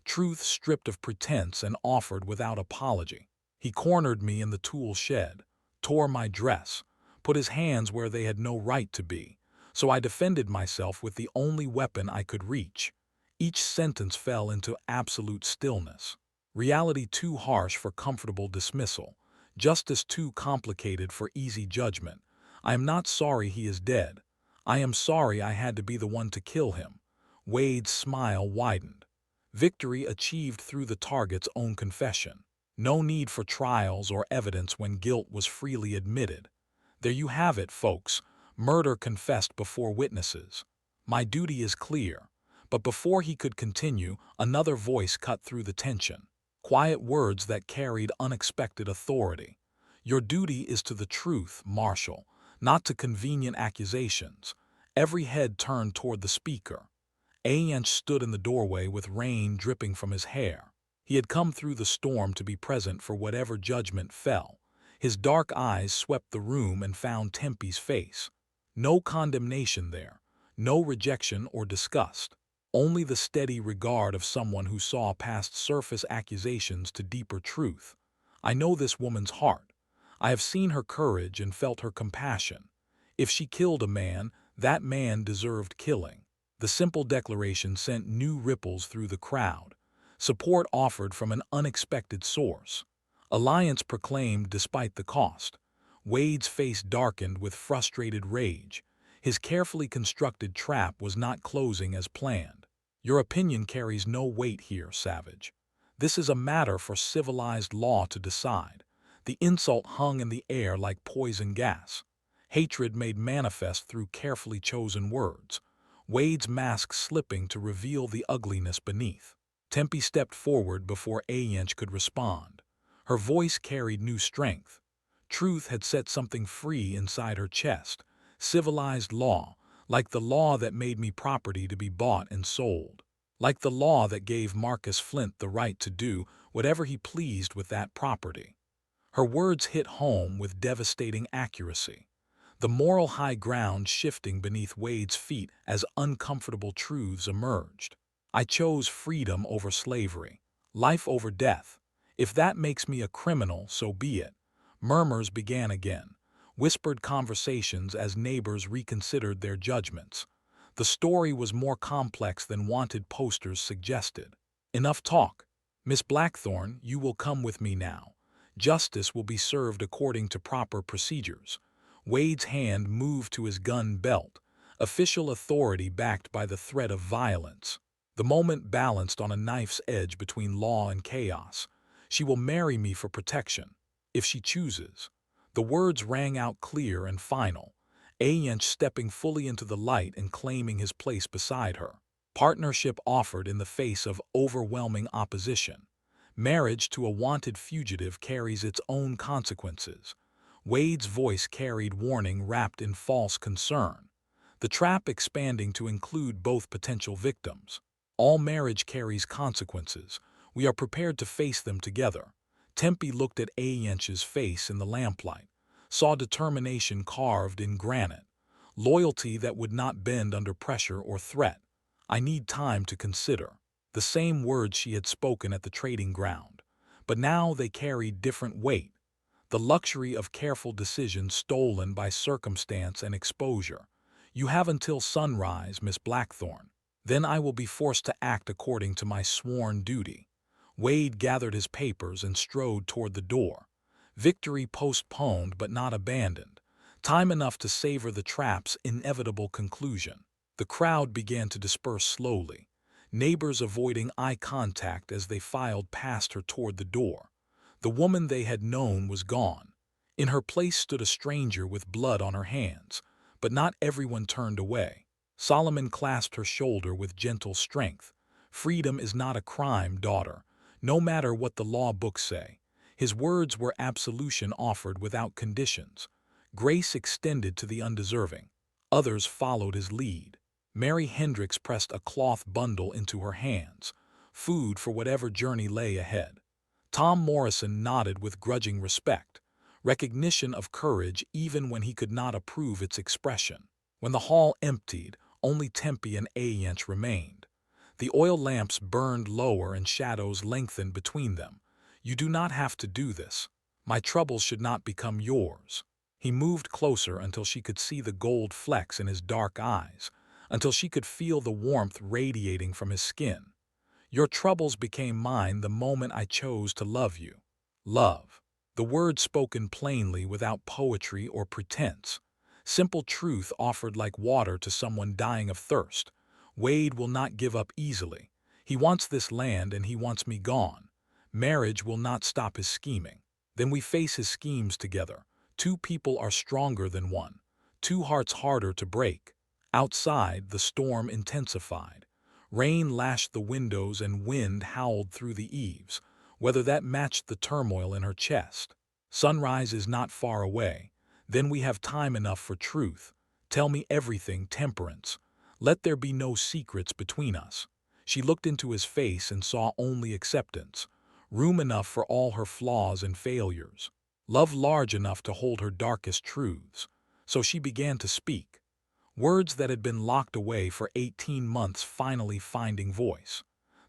Speaker 1: Truth stripped of pretense and offered without apology. He cornered me in the tool shed, tore my dress, put his hands where they had no right to be, so I defended myself with the only weapon I could reach. Each sentence fell into absolute stillness. Reality too harsh for comfortable dismissal. Justice too complicated for easy judgment. I am not sorry he is dead. I am sorry I had to be the one to kill him. Wade's smile widened. Victory achieved through the target's own confession. No need for trials or evidence when guilt was freely admitted. There you have it, folks. Murder confessed before witnesses. My duty is clear. But before he could continue, another voice cut through the tension. Quiet words that carried unexpected authority. Your duty is to the truth, Marshal, not to convenient accusations. Every head turned toward the speaker. Ayench stood in the doorway with rain dripping from his hair. He had come through the storm to be present for whatever judgment fell. His dark eyes swept the room and found Tempe's face. No condemnation there, no rejection or disgust. Only the steady regard of someone who saw past surface accusations to deeper truth. I know this woman's heart. I have seen her courage and felt her compassion. If she killed a man, that man deserved killing. The simple declaration sent new ripples through the crowd. Support offered from an unexpected source. Alliance proclaimed despite the cost. Wade's face darkened with frustrated rage. His carefully constructed trap was not closing as planned. Your opinion carries no weight here, Savage. This is a matter for civilized law to decide. The insult hung in the air like poison gas. Hatred made manifest through carefully chosen words. Wade's mask slipping to reveal the ugliness beneath. Tempe stepped forward before Ayench could respond. Her voice carried new strength. Truth had set something free inside her chest. Civilized law, like the law that made me property to be bought and sold. Like the law that gave Marcus Flint the right to do whatever he pleased with that property. Her words hit home with devastating accuracy. The moral high ground shifting beneath Wade's feet as uncomfortable truths emerged. I chose freedom over slavery, life over death. If that makes me a criminal, so be it. Murmurs began again, whispered conversations as neighbors reconsidered their judgments. The story was more complex than wanted posters suggested. Enough talk. Miss Blackthorne, you will come with me now. Justice will be served according to proper procedures. Wade's hand moved to his gun belt, official authority backed by the threat of violence. The moment balanced on a knife's edge between law and chaos. She will marry me for protection, if she chooses. The words rang out clear and final, Ayench stepping fully into the light and claiming his place beside her. Partnership offered in the face of overwhelming opposition. Marriage to a wanted fugitive carries its own consequences. Wade's voice carried warning wrapped in false concern. The trap expanding to include both potential victims. All marriage carries consequences. We are prepared to face them together. Tempe looked at Ayench's face in the lamplight, saw determination carved in granite, loyalty that would not bend under pressure or threat. I need time to consider. The same words she had spoken at the trading ground, but now they carried different weight. The luxury of careful decision stolen by circumstance and exposure. You have until sunrise, Miss Blackthorne. Then I will be forced to act according to my sworn duty. Wade gathered his papers and strode toward the door. Victory postponed but not abandoned. Time enough to savor the trap's inevitable conclusion. The crowd began to disperse slowly, neighbors avoiding eye contact as they filed past her toward the door. The woman they had known was gone. In her place stood a stranger with blood on her hands, but not everyone turned away. Solomon clasped her shoulder with gentle strength. Freedom is not a crime, daughter, no matter what the law books say. His words were absolution offered without conditions. Grace extended to the undeserving. Others followed his lead. Mary Hendricks pressed a cloth bundle into her hands, food for whatever journey lay ahead. Tom Morrison nodded with grudging respect, recognition of courage even when he could not approve its expression. When the hall emptied, only Tempe and Ayench remained. The oil lamps burned lower and shadows lengthened between them. You do not have to do this. My troubles should not become yours. He moved closer until she could see the gold flecks in his dark eyes, until she could feel the warmth radiating from his skin. Your troubles became mine the moment I chose to love you. Love. The word spoken plainly without poetry or pretense. Simple truth offered like water to someone dying of thirst. Wade will not give up easily. He wants this land and he wants me gone. Marriage will not stop his scheming. Then we face his schemes together. Two people are stronger than one. Two hearts harder to break. Outside, the storm intensified. Rain lashed the windows and wind howled through the eaves, whether that matched the turmoil in her chest. Sunrise is not far away. Then we have time enough for truth. Tell me everything, Temperance. Let there be no secrets between us. She looked into his face and saw only acceptance, room enough for all her flaws and failures, love large enough to hold her darkest truths. So she began to speak. Words that had been locked away for 18 months finally finding voice.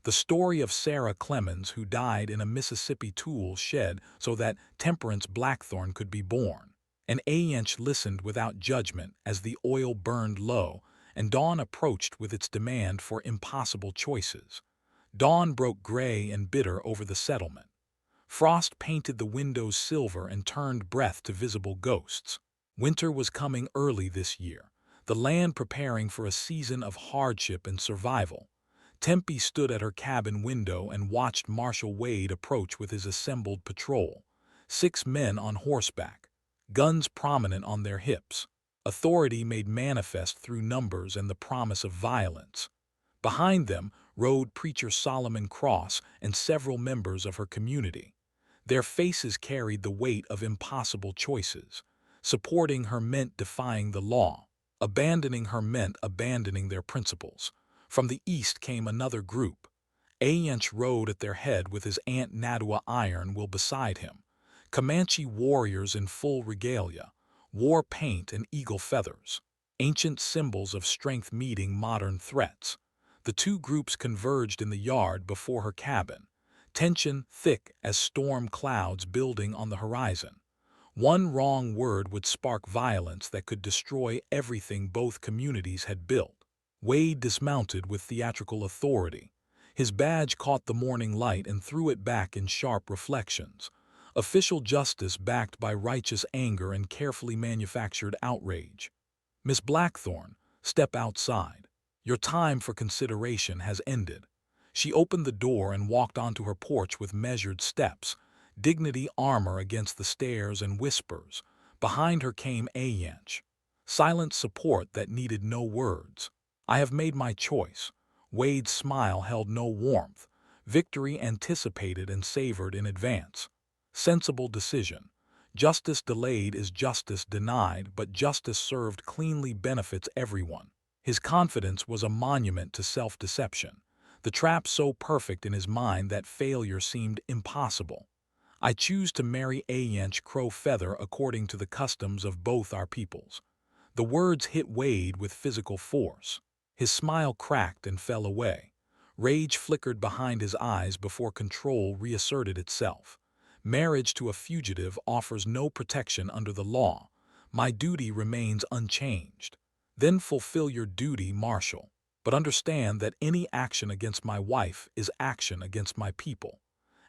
Speaker 1: The story of Sarah Clemens, who died in a Mississippi tool shed so that Temperance Blackthorn could be born. And Ayench listened without judgment as the oil burned low and dawn approached with its demand for impossible choices. Dawn broke gray and bitter over the settlement. Frost painted the windows silver and turned breath to visible ghosts. Winter was coming early this year, the land preparing for a season of hardship and survival. Tempe stood at her cabin window and watched Marshal Wade approach with his assembled patrol. 6 men on horseback, guns prominent on their hips, authority made manifest through numbers and the promise of violence. Behind them rode preacher Solomon Cross and several members of her community. Their faces carried the weight of impossible choices. Supporting her meant defying the law. Abandoning her meant abandoning their principles. From the east came another group. Ayench rode at their head with his Aunt Nadua Iron Will beside him. Comanche warriors in full regalia, war paint and eagle feathers. Ancient symbols of strength meeting modern threats. The two groups converged in the yard before her cabin, tension thick as storm clouds building on the horizon. One wrong word would spark violence that could destroy everything both communities had built. Wade dismounted with theatrical authority. His badge caught the morning light and threw it back in sharp reflections. Official justice backed by righteous anger and carefully manufactured outrage. Miss Blackthorn, step outside. Your time for consideration has ended. She opened the door and walked onto her porch with measured steps, dignity armor against the stairs and whispers. Behind her came Ayench, silent support that needed no words. I have made my choice. Wade's smile held no warmth. Victory anticipated and savored in advance. Sensible decision. Justice delayed is justice denied, but justice served cleanly benefits everyone. His confidence was a monument to self-deception, the trap so perfect in his mind that failure seemed impossible. I choose to marry Ayench Crow Feather according to the customs of both our peoples. The words hit Wade with physical force. His smile cracked and fell away. Rage flickered behind his eyes before control reasserted itself. Marriage to a fugitive offers no protection under the law. My duty remains unchanged. Then fulfill your duty, Marshal. But understand that any action against my wife is action against my people.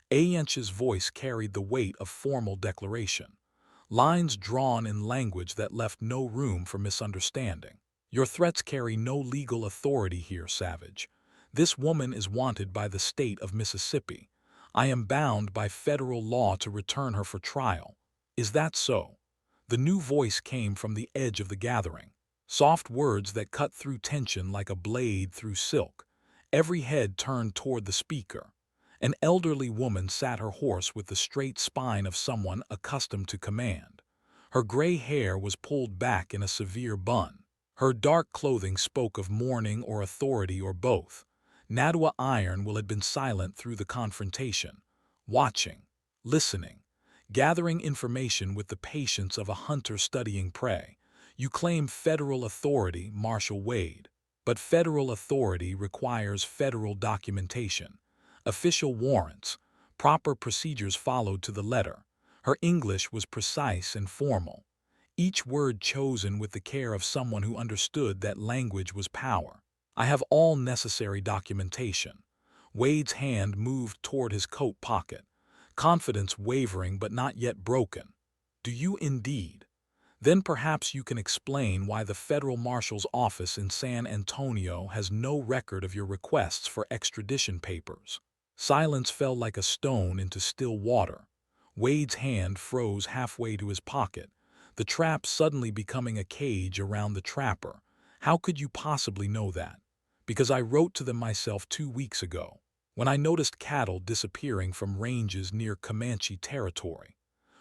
Speaker 1: Ayench's voice carried the weight of formal declaration. Lines drawn in language that left no room for misunderstanding. Your threats carry no legal authority here, Savage. This woman is wanted by the state of Mississippi. I am bound by federal law to return her for trial. Is that so? The new voice came from the edge of the gathering. Soft words that cut through tension like a blade through silk. Every head turned toward the speaker. An elderly woman sat her horse with the straight spine of someone accustomed to command. Her gray hair was pulled back in a severe bun. Her dark clothing spoke of mourning or authority or both. Nadua Iron Will had been silent through the confrontation, watching, listening, gathering information with the patience of a hunter studying prey. You claim federal authority, Marshal Wade. But federal authority requires federal documentation, official warrants, proper procedures followed to the letter. Her English was precise and formal, each word chosen with the care of someone who understood that language was power. I have all necessary documentation. Wade's hand moved toward his coat pocket, confidence wavering but not yet broken. Do you indeed? Then perhaps you can explain why the federal marshal's office in San Antonio has no record of your requests for extradition papers. Silence fell like a stone into still water. Wade's hand froze halfway to his pocket, the trap suddenly becoming a cage around the trapper. How could you possibly know that? Because I wrote to them myself 2 weeks ago, when I noticed cattle disappearing from ranges near Comanche territory.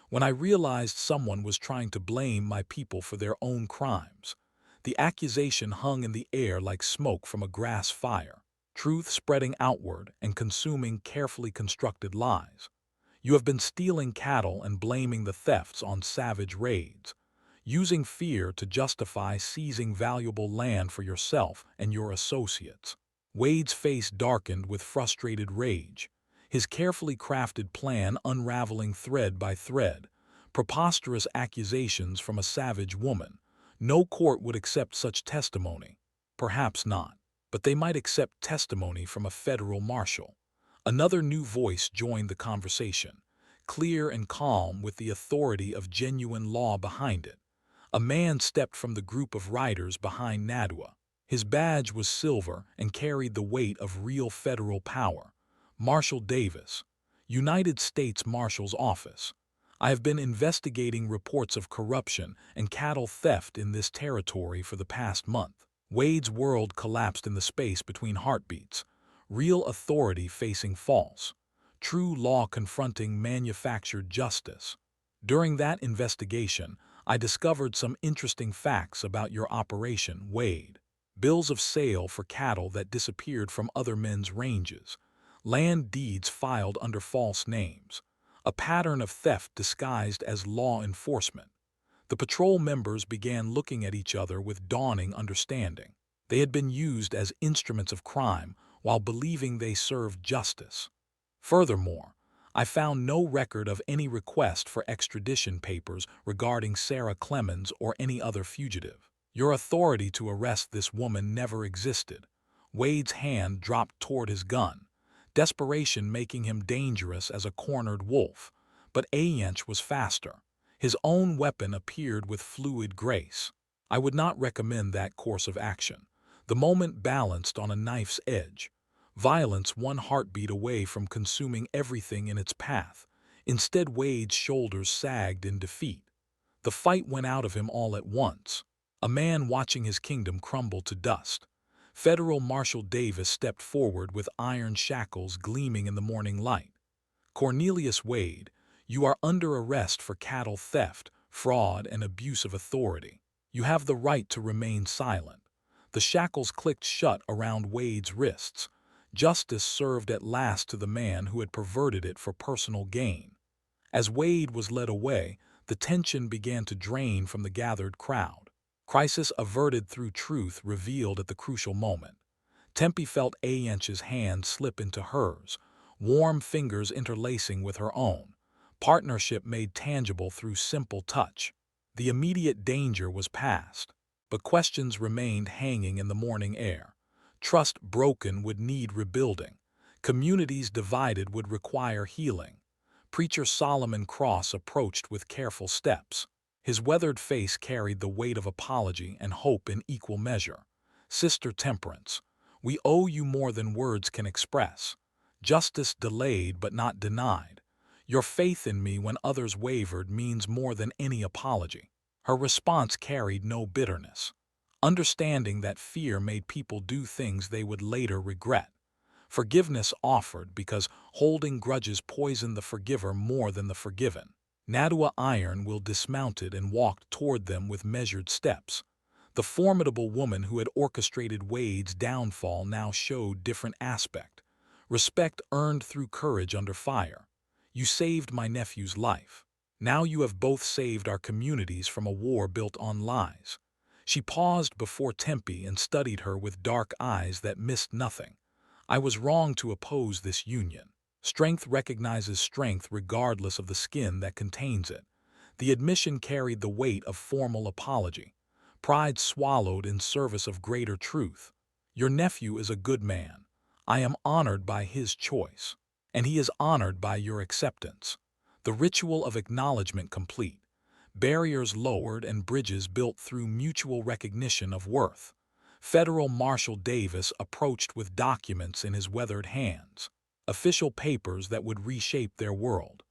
Speaker 1: When I realized someone was trying to blame my people for their own crimes. The accusation hung in the air like smoke from a grass fire, truth spreading outward and consuming carefully constructed lies. You have been stealing cattle and blaming the thefts on savage raids, using fear to justify seizing valuable land for yourself and your associates. Wade's face darkened with frustrated rage, his carefully crafted plan unraveling thread by thread. Preposterous accusations from a savage woman. No court would accept such testimony. Perhaps not, but they might accept testimony from a federal marshal. Another new voice joined the conversation, clear and calm with the authority of genuine law behind it. A man stepped from the group of riders behind Nadwa. His badge was silver and carried the weight of real federal power. Marshal Davis, United States Marshal's Office. I have been investigating reports of corruption and cattle theft in this territory for the past month. Wade's world collapsed in the space between heartbeats. Real authority facing false. True law confronting manufactured justice. During that investigation, I discovered some interesting facts about your operation, Wade. Bills of sale for cattle that disappeared from other men's ranges. Land deeds filed under false names. A pattern of theft disguised as law enforcement. The patrol members began looking at each other with dawning understanding. They had been used as instruments of crime while believing they served justice. Furthermore, I found no record of any request for extradition papers regarding Sarah Clemens or any other fugitive. Your authority to arrest this woman never existed. Wade's hand dropped toward his gun, desperation making him dangerous as a cornered wolf. But Ayench was faster. His own weapon appeared with fluid grace. I would not recommend that course of action. The moment balanced on a knife's edge. Violence one heartbeat away from consuming everything in its path. Instead, Wade's shoulders sagged in defeat. The fight went out of him all at once. A man watching his kingdom crumble to dust. Federal Marshal Davis stepped forward with iron shackles gleaming in the morning light. Cornelius Wade, you are under arrest for cattle theft, fraud, and abuse of authority. You have the right to remain silent. The shackles clicked shut around Wade's wrists. Justice served at last to the man who had perverted it for personal gain. As Wade was led away, the tension began to drain from the gathered crowd. Crisis averted through truth revealed at the crucial moment. Tempe felt Ayench's hand slip into hers, warm fingers interlacing with her own. Partnership made tangible through simple touch. The immediate danger was past, but questions remained hanging in the morning air. Trust broken would need rebuilding. Communities divided would require healing. Preacher Solomon Cross approached with careful steps. His weathered face carried the weight of apology and hope in equal measure. Sister Temperance, we owe you more than words can express. Justice delayed but not denied. Your faith in me when others wavered means more than any apology. Her response carried no bitterness, understanding that fear made people do things they would later regret. Forgiveness offered because holding grudges poisoned the forgiver more than the forgiven. Nadwa Iron will dismounted and walked toward them with measured steps. The formidable woman who had orchestrated Wade's downfall now showed different aspect. Respect earned through courage under fire. You saved my nephew's life. Now you have both saved our communities from a war built on lies. She paused before Tempe and studied her with dark eyes that missed nothing. I was wrong to oppose this union. Strength recognizes strength regardless of the skin that contains it. The admission carried the weight of formal apology. Pride swallowed in service of greater truth. Your nephew is a good man. I am honored by his choice, and he is honored by your acceptance. The ritual of acknowledgement complete. Barriers lowered and bridges built through mutual recognition of worth. Federal Marshal Davis approached with documents in his weathered hands, official papers that would reshape their world.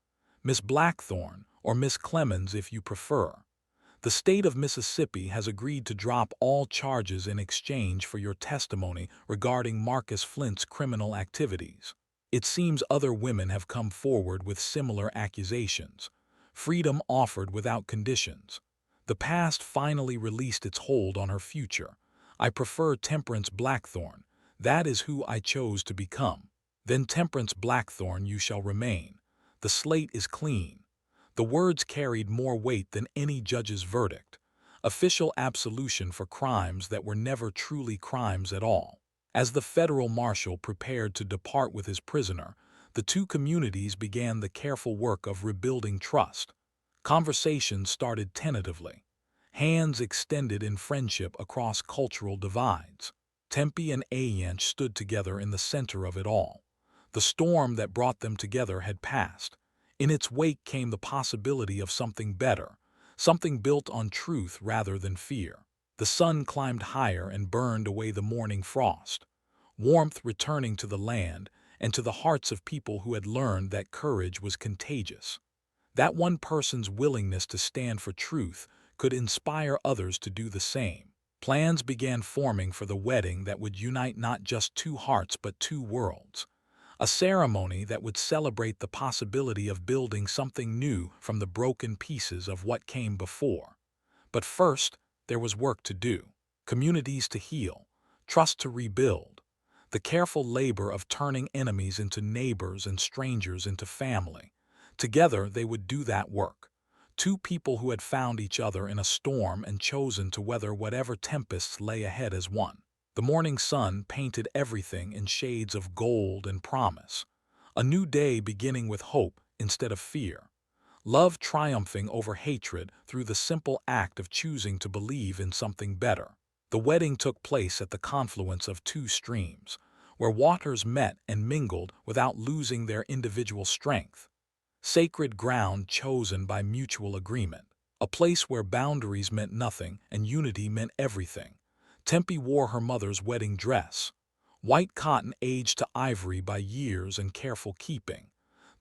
Speaker 1: Miss Blackthorne, or Miss Clemens if you prefer, the state of Mississippi has agreed to drop all charges in exchange for your testimony regarding Marcus Flint's criminal activities. It seems other women have come forward with similar accusations. Freedom offered without conditions. The past finally released its hold on her future. I prefer Temperance Blackthorne. That is who I chose to become. Then Temperance Blackthorne you shall remain. The slate is clean. The words carried more weight than any judge's verdict. Official absolution for crimes that were never truly crimes at all. As the federal marshal prepared to depart with his prisoner, the two communities began the careful work of rebuilding trust. Conversations started tentatively. Hands extended in friendship across cultural divides. Tempe and Ayanch stood together in the center of it all. The storm that brought them together had passed. In its wake came the possibility of something better, something built on truth rather than fear. The sun climbed higher and burned away the morning frost, warmth returning to the land and to the hearts of people who had learned that courage was contagious. That one person's willingness to stand for truth could inspire others to do the same. Plans began forming for the wedding that would unite not just two hearts but two worlds. A ceremony that would celebrate the possibility of building something new from the broken pieces of what came before. But first, there was work to do, communities to heal, trust to rebuild, the careful labor of turning enemies into neighbors and strangers into family. Together they would do that work. Two people who had found each other in a storm and chosen to weather whatever tempests lay ahead as one. The morning sun painted everything in shades of gold and promise. A new day beginning with hope instead of fear. Love triumphing over hatred through the simple act of choosing to believe in something better. The wedding took place at the confluence of two streams, where waters met and mingled without losing their individual strength. Sacred ground chosen by mutual agreement. A place where boundaries meant nothing and unity meant everything. Tempe wore her mother's wedding dress, white cotton aged to ivory by years and careful keeping.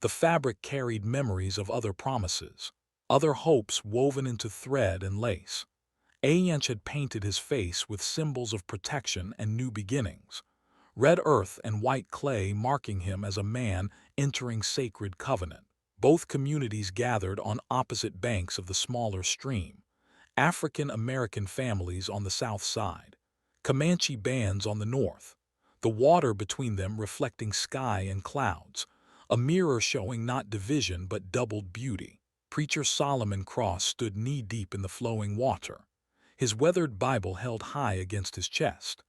Speaker 1: The fabric carried memories of other promises, other hopes woven into thread and lace. Ayanch had painted his face with symbols of protection and new beginnings, red earth and white clay marking him as a man entering sacred covenant. Both communities gathered on opposite banks of the smaller stream. African-American families on the south side, Comanche bands on the north, the water between them reflecting sky and clouds, a mirror showing not division but doubled beauty. Preacher Solomon Cross stood knee-deep in the flowing water, his weathered Bible held high against his chest.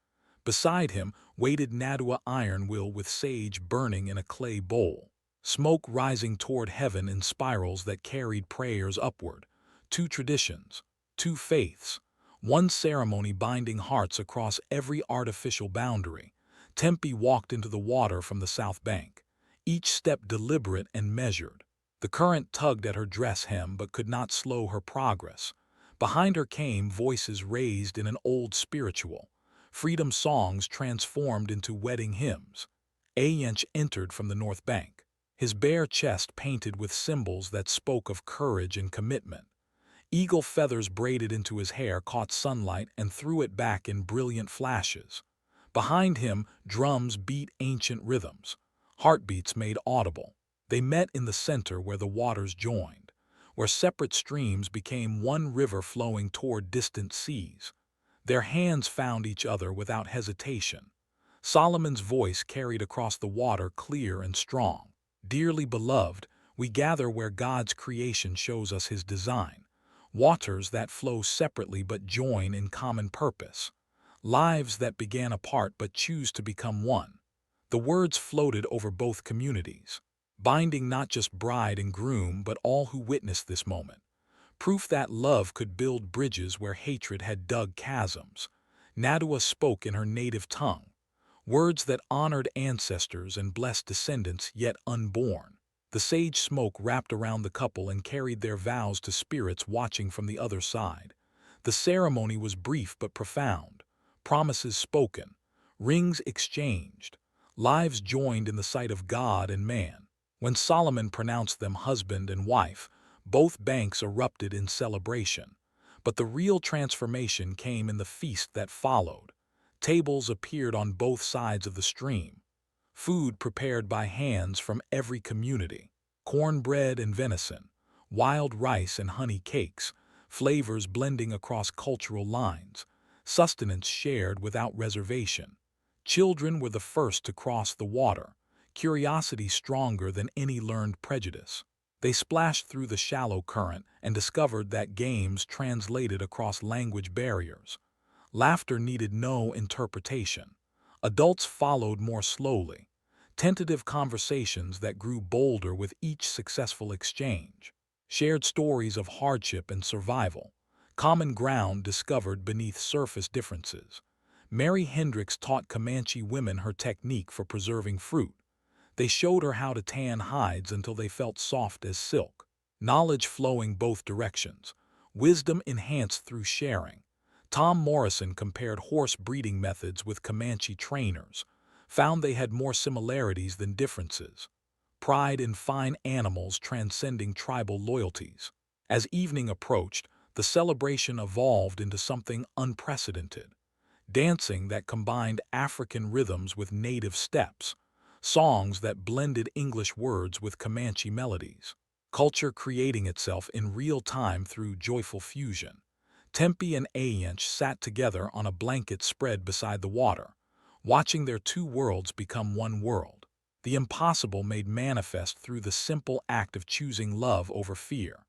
Speaker 1: Beside him waited Nadua Iron Will with sage burning in a clay bowl, smoke rising toward heaven in spirals that carried prayers upward. Two traditions, two faiths, one ceremony binding hearts across every artificial boundary. Tempe walked into the water from the south bank, each step deliberate and measured. The current tugged at her dress hem but could not slow her progress. Behind her came voices raised in an old spiritual, freedom songs transformed into wedding hymns. Ayanch entered from the north bank, his bare chest painted with symbols that spoke of courage and commitment. Eagle feathers braided into his hair caught sunlight and threw it back in brilliant flashes. Behind him, drums beat ancient rhythms. Heartbeats made audible. They met in the center where the waters joined, where separate streams became one river flowing toward distant seas. Their hands found each other without hesitation. Solomon's voice carried across the water clear and strong. Dearly beloved, we gather where God's creation shows us his design. waters that flow separately but join in common purpose, lives that began apart but choose to become one. The words floated over both communities, binding not just bride and groom but all who witnessed this moment. Proof that love could build bridges where hatred had dug chasms. Nadua spoke in her native tongue, words that honored ancestors and blessed descendants yet unborn. The sage smoke wrapped around the couple and carried their vows to spirits watching from the other side. The ceremony was brief but profound, promises spoken, rings exchanged, lives joined in the sight of God and man. When Solomon pronounced them husband and wife, both banks erupted in celebration. But the real transformation came in the feast that followed. Tables appeared on both sides of the stream, food prepared by hands from every community, cornbread and venison, wild rice and honey cakes, flavors blending across cultural lines, sustenance shared without reservation. Children were the first to cross the water, curiosity stronger than any learned prejudice. They splashed through the shallow current and discovered that games translated across language barriers. Laughter needed no interpretation. Adults followed more slowly, tentative conversations that grew bolder with each successful exchange. Shared stories of hardship and survival, common ground discovered beneath surface differences. Mary Hendricks taught Comanche women her technique for preserving fruit. They showed her how to tan hides until they felt soft as silk. Knowledge flowing both directions, wisdom enhanced through sharing. Tom Morrison compared horse breeding methods with Comanche trainers, found they had more similarities than differences. Pride in fine animals transcending tribal loyalties. As evening approached, the celebration evolved into something unprecedented. Dancing that combined African rhythms with native steps, songs that blended English words with Comanche melodies, culture creating itself in real time through joyful fusion. Tempe and Ayench sat together on a blanket spread beside the water, watching their two worlds become one world. The impossible made manifest through the simple act of choosing love over fear.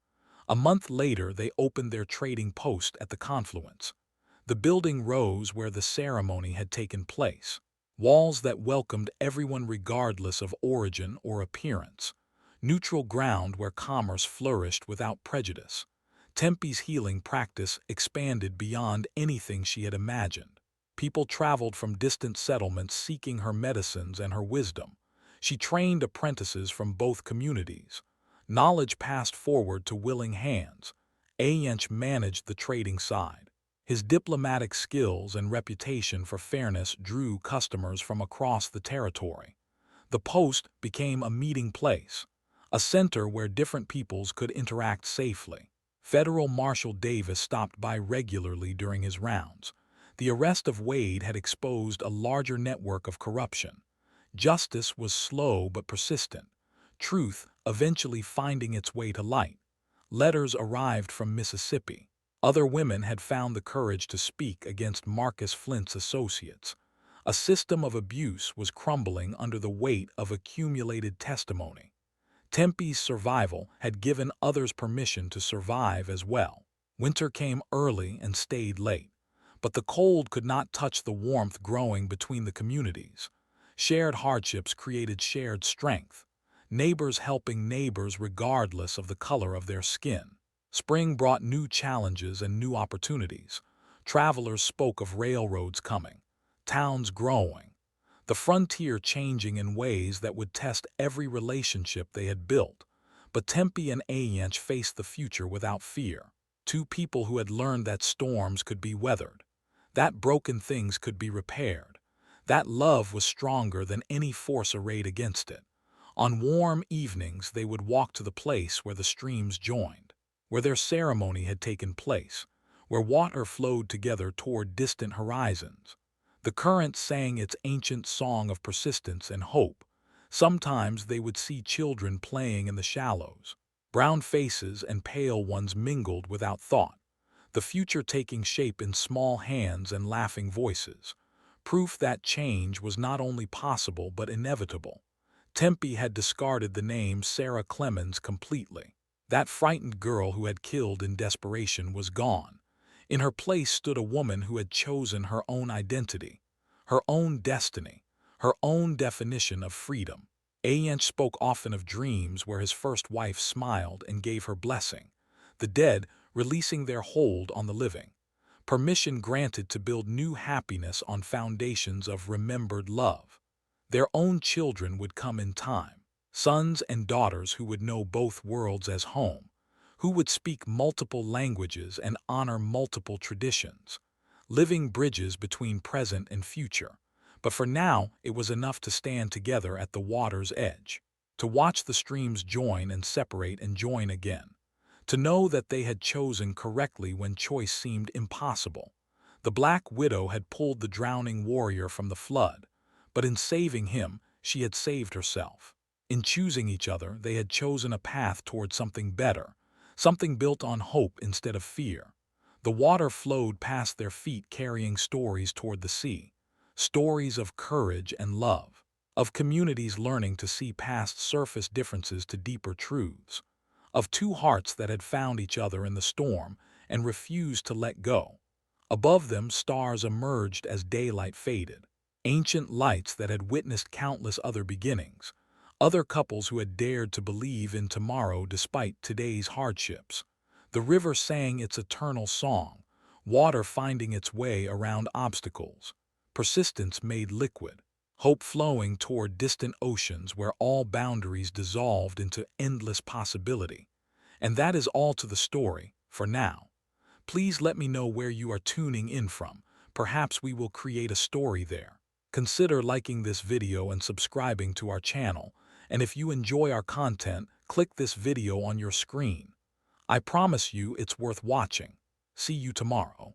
Speaker 1: A month later, they opened their trading post at the confluence. The building rose where the ceremony had taken place, walls that welcomed everyone regardless of origin or appearance, neutral ground where commerce flourished without prejudice. Tempe's healing practice expanded beyond anything she had imagined. People traveled from distant settlements seeking her medicines and her wisdom. She trained apprentices from both communities. Knowledge passed forward to willing hands. Ayench managed the trading side. His diplomatic skills and reputation for fairness drew customers from across the territory. The post became a meeting place, a center where different peoples could interact safely. Federal Marshal Davis stopped by regularly during his rounds. The arrest of Wade had exposed a larger network of corruption. Justice was slow but persistent, truth eventually finding its way to light. Letters arrived from Mississippi. Other women had found the courage to speak against Marcus Flint's associates. A system of abuse was crumbling under the weight of accumulated testimony. Tempe's survival had given others permission to survive as well. Winter came early and stayed late, but the cold could not touch the warmth growing between the communities. Shared hardships created shared strength, neighbors helping neighbors regardless of the color of their skin. Spring brought new challenges and new opportunities. Travelers spoke of railroads coming, towns growing, the frontier changing in ways that would test every relationship they had built. But Tempe and Ayench faced the future without fear. Two people who had learned that storms could be weathered, that broken things could be repaired, that love was stronger than any force arrayed against it. On warm evenings, they would walk to the place where the streams joined, where their ceremony had taken place, where water flowed together toward distant horizons. The current sang its ancient song of persistence and hope. Sometimes they would see children playing in the shallows. Brown faces and pale ones mingled without thought, the future taking shape in small hands and laughing voices. Proof that change was not only possible but inevitable. Tempe had discarded the name Sarah Clemens completely. That frightened girl who had killed in desperation was gone. In her place stood a woman who had chosen her own identity, her own destiny, her own definition of freedom. Ayench spoke often of dreams where his first wife smiled and gave her blessing, the dead releasing their hold on the living, permission granted to build new happiness on foundations of remembered love. Their own children would come in time, sons and daughters who would know both worlds as home, who would speak multiple languages and honor multiple traditions, living bridges between present and future. But for now, it was enough to stand together at the water's edge, to watch the streams join and separate and join again, to know that they had chosen correctly when choice seemed impossible. The Black Widow had pulled the drowning warrior from the flood, but in saving him, she had saved herself. In choosing each other, they had chosen a path toward something better, something built on hope instead of fear. The water flowed past their feet carrying stories toward the sea, stories of courage and love, of communities learning to see past surface differences to deeper truths, of two hearts that had found each other in the storm and refused to let go. Above them, stars emerged as daylight faded, ancient lights that had witnessed countless other beginnings, other couples who had dared to believe in tomorrow despite today's hardships. The river sang its eternal song, water finding its way around obstacles, persistence made liquid, hope flowing toward distant oceans where all boundaries dissolved into endless possibility. And that is all to the story, for now. Please let me know where you are tuning in from. Perhaps we will create a story there. Consider liking this video and subscribing to our channel. And if you enjoy our content, click this video on your screen. I promise you it's worth watching. See you tomorrow.